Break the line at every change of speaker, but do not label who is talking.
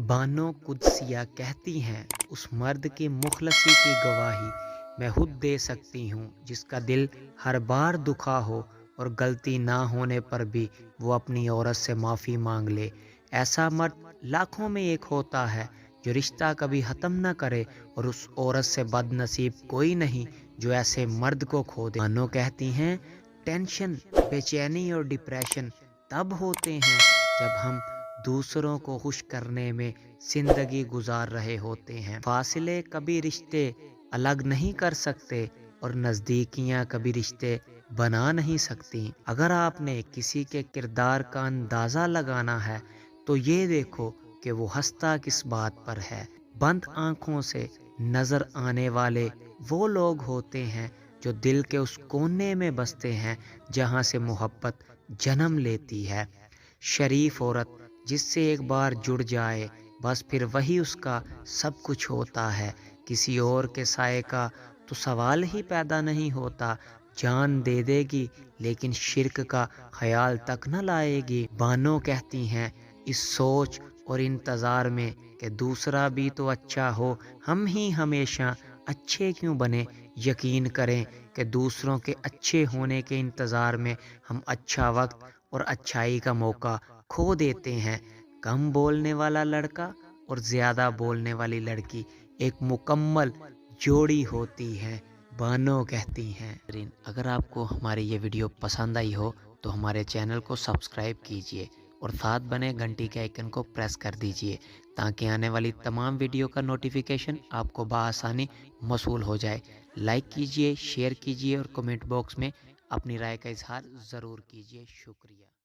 बानो कुद्सिया कहती हैं, उस मर्द की मुखलसी की गवाही मैं खुद दे सकती हूँ जिसका दिल हर बार दुखा हो और गलती ना होने पर भी वो अपनी औरत से माफ़ी मांग ले। ऐसा मर्द लाखों में एक होता है जो रिश्ता कभी ख़त्म ना करे, और उस औरत से बदनसीब कोई नहीं जो ऐसे मर्द को खो दे। बानो कहती हैं, टेंशन, बेचैनी और डिप्रेशन तब होते हैं जब हम दूसरों को खुश करने में जिंदगी गुजार रहे होते हैं। फासले कभी रिश्ते अलग नहीं कर सकते और नज़दीकियां कभी रिश्ते बना नहीं सकती। अगर आपने किसी के किरदार का अंदाज़ा लगाना है तो ये देखो कि वो हंसता किस बात पर है। बंद आंखों से नजर आने वाले वो लोग होते हैं जो दिल के उस कोने में बसते हैं जहां से मोहब्बत जन्म लेती है। शरीफ औरत जिससे एक बार जुड़ जाए बस फिर वही उसका सब कुछ होता है। किसी और के साए का तो सवाल ही पैदा नहीं होता। जान दे देगी लेकिन शिर्क का ख्याल तक न लाएगी। बानो कहती हैं, इस सोच और इंतज़ार में कि दूसरा भी तो अच्छा हो, हम ही हमेशा अच्छे क्यों बने। यकीन करें कि दूसरों के अच्छे होने के इंतज़ार में हम अच्छा वक्त और अच्छाई का मौका खो देते हैं। कम बोलने वाला लड़का और ज्यादा बोलने वाली लड़की एक मुकम्मल जोड़ी होती है, बानो कहती हैं। अगर आपको हमारी ये वीडियो पसंद आई हो तो हमारे चैनल को सब्सक्राइब कीजिए और साथ बने घंटी के आइकन को प्रेस कर दीजिए ताकि आने वाली तमाम वीडियो का नोटिफिकेशन आपको बआसानी मौसूल हो जाए। लाइक कीजिए, शेयर कीजिए और कमेंट बॉक्स में अपनी राय का इजहार ज़रूर कीजिए। शुक्रिया।